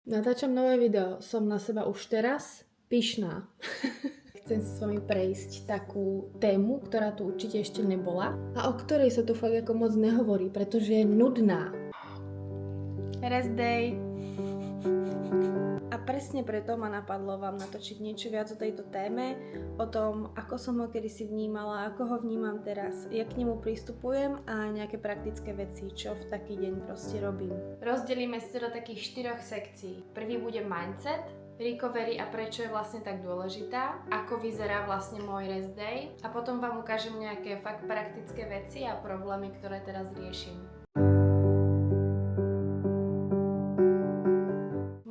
Natáčam nové video, som na seba už teraz pyšná. Chcem si s vami prejsť takú tému, ktorá tu určite ešte nebola a o ktorej sa tu fakt ako moc nehovorí, pretože je nudná. Rest day. A presne preto ma napadlo vám natočiť niečo viac o tejto téme, o tom, ako som ho kedysi vnímala, ako ho vnímam teraz, jak k nemu pristupujem a nejaké praktické veci, čo v taký deň proste robím. Rozdelíme si to do takých 4 sekcií. Prvý bude mindset, recovery a prečo je vlastne tak dôležitá, ako vyzerá vlastne môj rest day a potom vám ukážem nejaké fakt praktické veci a problémy, ktoré teraz riešim.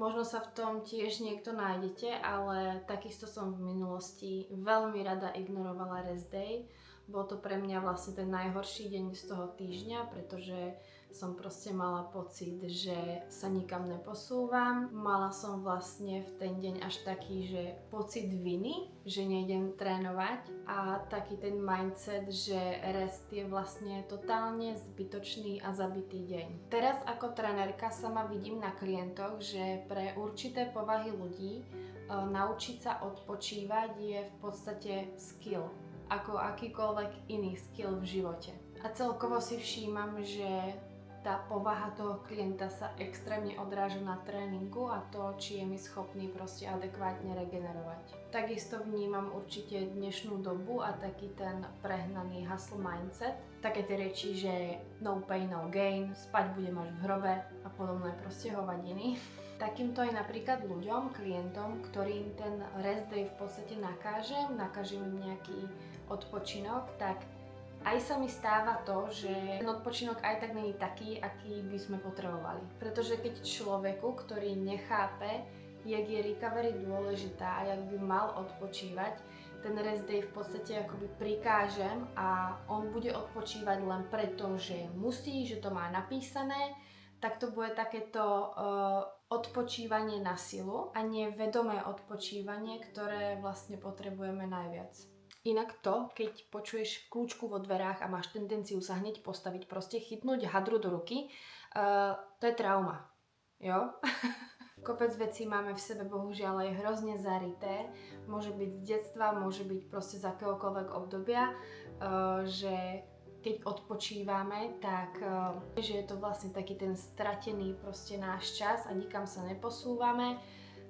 Možno sa v tom tiež niekto nájdete, ale takisto som v minulosti veľmi rada ignorovala rest day. Bol to pre mňa vlastne ten najhorší deň z toho týždňa, pretože som proste mala pocit, že sa nikam neposúvam. Mala som vlastne v ten deň až taký, že pocit viny, že nejdem trénovať a taký ten mindset, že rest je vlastne totálne zbytočný a zabitý deň. Teraz ako trenérka sama vidím na klientoch, že pre určité povahy ľudí naučiť sa odpočívať je v podstate skill, ako akýkoľvek iný skill v živote. A celkovo si všímam, že tá povaha toho klienta sa extrémne odráža na tréningu a to, či je mi schopný proste adekvátne regenerovať. Takisto vnímam určite dnešnú dobu a taký ten prehnaný hustle mindset. Také tie reči, že no pain, no gain, spať budem až v hrobe a podobné proste hovadiny. Takýmto aj napríklad ľuďom, klientom, ktorým ten rest day v podstate nakážem im nejaký odpočinok, tak aj sa mi stáva to, že ten odpočinok aj tak není taký, aký by sme potrebovali. Pretože keď človeku, ktorý nechápe, jak je recovery dôležitá a jak by mal odpočívať, ten rest day v podstate akoby prikážem a on bude odpočívať len preto, že musí, že to má napísané, tak to bude takéto odpočívanie na silu a nie vedomé odpočívanie, ktoré vlastne potrebujeme najviac. Inak to, keď počuješ kľúčku vo dverách a máš tendenciu sa hneď postaviť, proste chytnúť hadru do ruky, to je trauma. Jo? Kopec vecí máme v sebe bohužiaľ aj hrozne zarité. Môže byť z detstva, môže byť proste z akéhokoľvek obdobia, že keď odpočívame, tak že je to vlastne taký ten stratený proste náš čas a nikam sa neposúvame.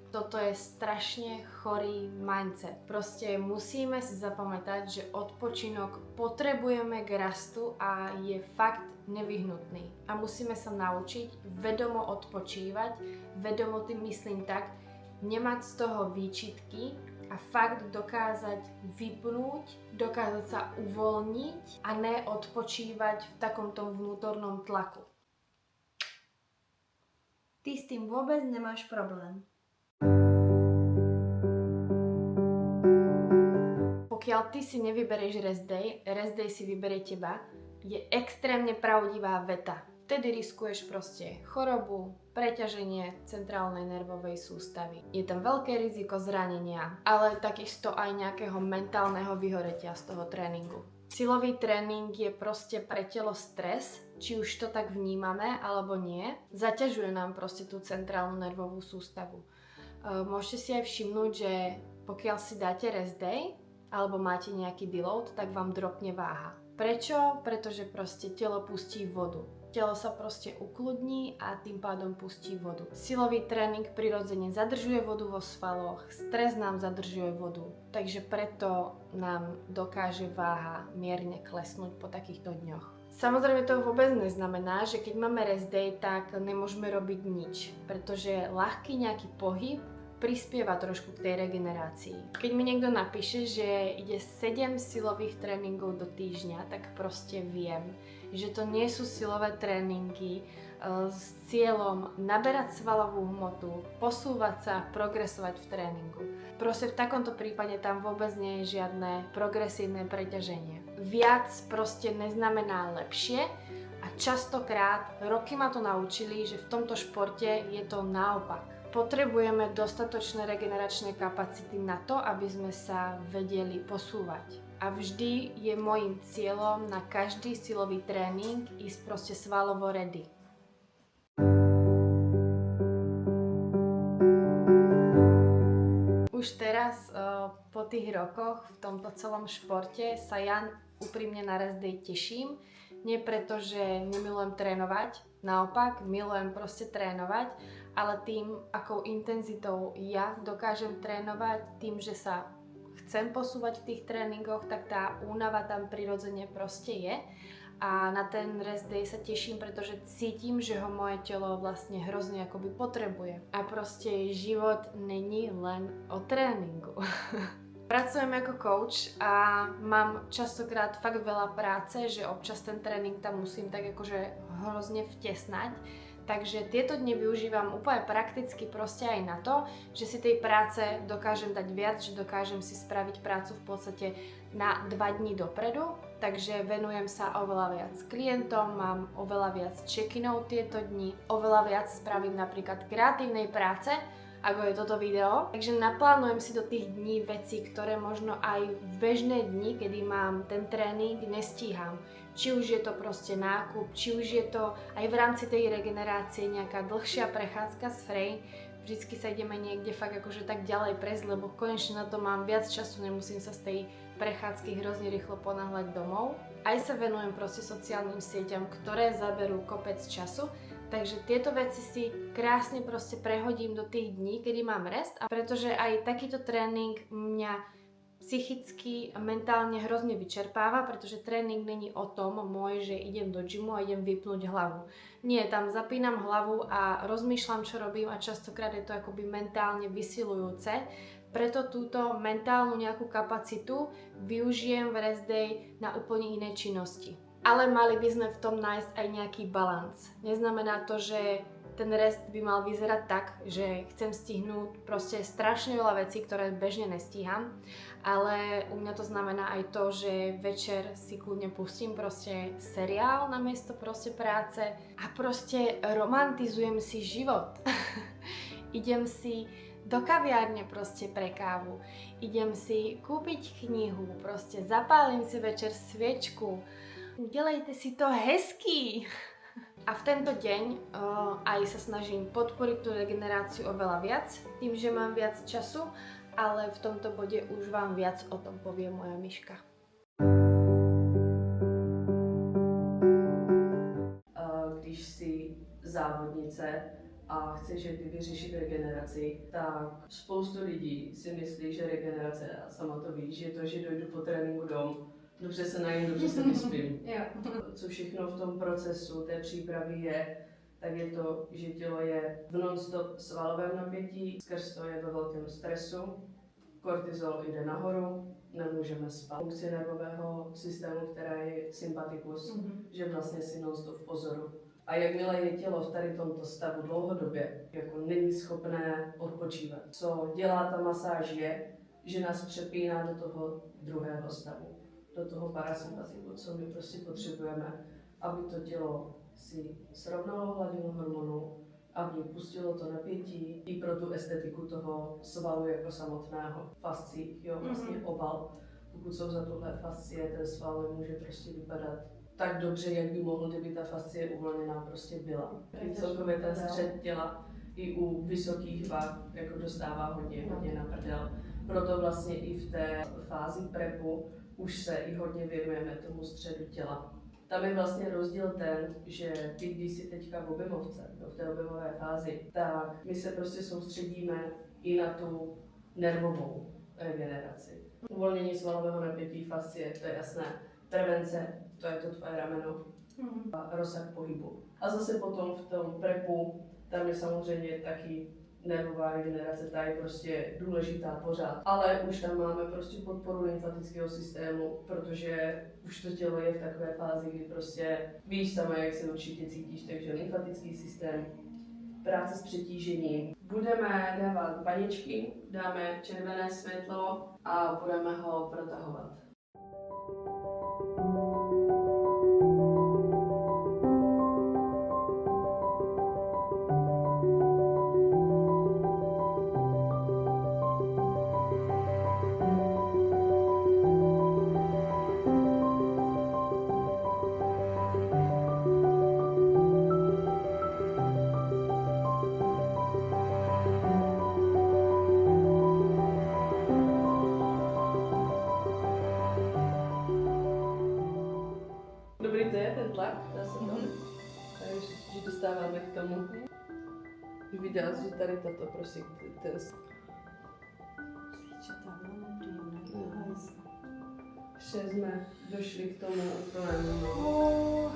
Toto je strašne chorý mindset. Proste musíme si zapamätať, že odpočinok potrebujeme k rastu a je fakt nevyhnutný. A musíme sa naučiť vedomo odpočívať, vedomo tým myslím tak, nemať z toho výčitky a fakt dokázať vypnúť, dokázať sa uvoľniť a ne odpočívať v takomto vnútornom tlaku. Ty s tým vôbec nemáš problém. Pokiaľ ty si nevyberieš rest day si vyberie teba, je extrémne pravdivá veta. Vtedy riskuješ proste chorobu, preťaženie centrálnej nervovej sústavy. Je tam veľké riziko zranenia, ale takisto aj nejakého mentálneho vyhoretia z toho tréningu. Silový tréning je proste pre telo stres, či už to tak vnímame alebo nie. Zaťažuje nám proste tú centrálnu nervovú sústavu. Môžete si aj všimnúť, že pokiaľ si dáte rest day alebo máte nejaký deload, tak vám dropne váha. Prečo? Pretože proste telo pustí vodu. Telo sa proste ukludní a tým pádom pustí vodu. Silový tréning prirodzene zadržuje vodu vo svaloch, stres nám zadržuje vodu, takže preto nám dokáže váha mierne klesnúť po takýchto dňoch. Samozrejme to vôbec neznamená, že keď máme rest day, tak nemôžeme robiť nič, pretože ľahký nejaký pohyb prispieva trošku k tej regenerácii. Keď mi niekto napíše, že ide 7 silových tréningov do týždňa, tak proste viem, že to nie sú silové tréningy s cieľom naberať svalovú hmotu, posúvať sa, progresovať v tréningu. Proste v takomto prípade tam vôbec nie je žiadne progresívne preťaženie. Viac proste neznamená lepšie a častokrát roky ma to naučili, že v tomto športe je to naopak. Potrebujeme dostatočné regeneračné kapacity na to, aby sme sa vedeli posúvať. A vždy je môjim cieľom na každý silový tréning ísť proste svalovo ready. teraz po tých rokoch v tomto celom športe sa ja úprimne na rest day teším. Nie preto, že nemilujem trénovať, naopak milujem proste trénovať, ale tým, akou intenzitou ja dokážem trénovať, tým, že sa chcem posúvať v tých tréningoch, tak tá únava tam prirodzene proste je. A na ten rest day sa teším, pretože cítim, že ho moje telo vlastne hrozne akoby potrebuje. A proste život není len o tréningu. Pracujem ako coach a mám častokrát fakt veľa práce, že občas ten tréning tam musím tak akože hrozne vtesnať. Takže tieto dni využívam úplne prakticky proste aj na to, že si tej práce dokážem dať viac, že dokážem si spraviť prácu v podstate na 2 dní dopredu. Takže venujem sa oveľa viac klientom, mám oveľa viac check-inov tieto dni, oveľa viac spravím napríklad kreatívnej práce, ako je toto video. Takže naplánujem si do tých dní veci, ktoré možno aj v bežné dni, kedy mám ten tréning, nestíham. Či už je to proste nákup, či už je to aj v rámci tej regenerácie nejaká dlhšia prechádzka s Frey. Vždycky sa ideme niekde fakt akože tak ďalej prejsť, lebo konečne na to mám viac času, nemusím sa z tej prechádzky hrozne rýchlo ponáhľať domov. Aj sa venujem proste sociálnym sieťam, ktoré zaberú kopec času. Takže tieto veci si krásne proste prehodím do tých dní, kedy mám rest, a pretože aj takýto tréning mňa psychicky a mentálne hrozne vyčerpáva, pretože tréning není o tom môj, že idem do gymu a idem vypnúť hlavu. Nie, tam zapínam hlavu a rozmýšľam, čo robím, a častokrát je to akoby mentálne vysilujúce. Preto túto mentálnu nejakú kapacitu využijem v rest day na úplne iné činnosti. Ale mali by sme v tom nájsť aj nejaký balans. Neznamená to, že ten rest by mal vyzerať tak, že chcem stihnúť proste strašne veľa vecí, ktoré bežne nestíham, ale u mňa to znamená aj to, že večer si kľudne pustím proste seriál namiesto proste práce a proste romantizujem si život. Idem si do kaviárne proste pre kávu, idem si kúpiť knihu, proste zapálim si večer sviečku, udelejte si to hezký. A v tento deň aj sa snažím podporiť tú regeneráciu oveľa viac, tým, že mám viac času, ale v tomto bode už vám viac o tom povie moja myška. Když si závodnice a chceš vyřešit regeneraci, tak spoustu lidí si myslí, že regenerace, a sama to víš, je to, že dojdu po tréninku dom, dobře se najím, dobře se vyspím. Co všechno v tom procesu té přípravy je, tak je to, že tělo je v non-stop svalovém napětí, skrz to je ve velkém stresu, kortizol jde nahoru, nemůžeme spát. Funkce nervového systému, která je sympatikus, že vlastně si non-stop v pozoru. A jakmile je tělo v tady tomto stavu dlouhodobě, jako není schopné odpočívat. Co dělá ta masáž je, že nás přepíná do toho druhého stavu, do toho parasympatiku, co my prostě potřebujeme, aby to tělo si srovnalo hladinu hormonů, aby pustilo to napětí i pro tu estetiku toho svalu jako samotného. Fascí, jo, vlastně obal. Pokud jsou za tuhle fascie, ten sval nemůže prostě vypadat tak dobře, jak by mohl, kdyby ta fascie uvolněná prostě byla. I celkově ten střed těla i u vysokých vah jako dostává hodně na prdel. Proto vlastně i v té fázi prepu už se i hodně věnujeme tomu středu těla. Tam je vlastně rozdíl ten, že ty, když jsi teďka v objemovce, v té objemové fázi, tak my se prostě soustředíme i na tu nervovou regeneraci. Uvolnění svalového napětí, fascie, to je jasné. Prevence, to je to tvoje rameno. A rozsah pohybu. A zase potom v tom prepu, tam je samozřejmě taky nervová regenerace, ta je prostě důležitá pořád. Ale už tam máme prostě podporu lymfatického systému, protože už to tělo je v takové fázi, kdy prostě víš sama, jak se určitě cítíš, takže lymfatický systém, práce s přetížením. Budeme dávat baničky, dáme červené světlo a budeme ho protahovat. videa, že tady tato prosím, Vše jsme došli k tomu úplnému.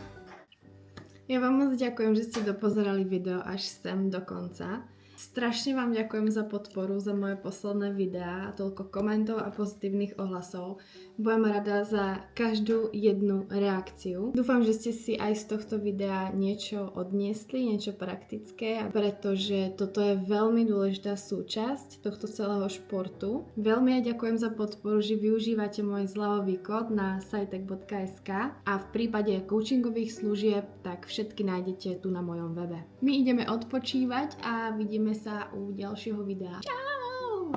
Ja vám moc ďakujem, že ste dopozerali video až sem do konca. Strašne vám ďakujem za podporu, za moje posledné videá, toľko komentov a pozitívnych ohlasov. Budem rada za každú jednu reakciu. Dúfam, že ste si aj z tohto videa niečo odniesli, niečo praktické, pretože toto je veľmi dôležitá súčasť tohto celého športu. Veľmi aj ďakujem za podporu, že využívate môj zľavový kód na sajtek.sk a v prípade coachingových služieb tak všetky nájdete tu na mojom webe. My ideme odpočívať a vidíme sa u ďalšieho videa. Čau!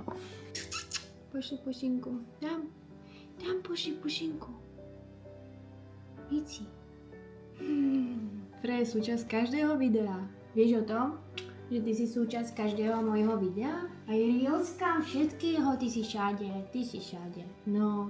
Pošli pušinku. Dám pušinku. Víci. Fre je súčasť každého videa. Vieš o tom, že ty si súčasť každého mojho videa? Aj reelskám všetkého, ty si všade. No,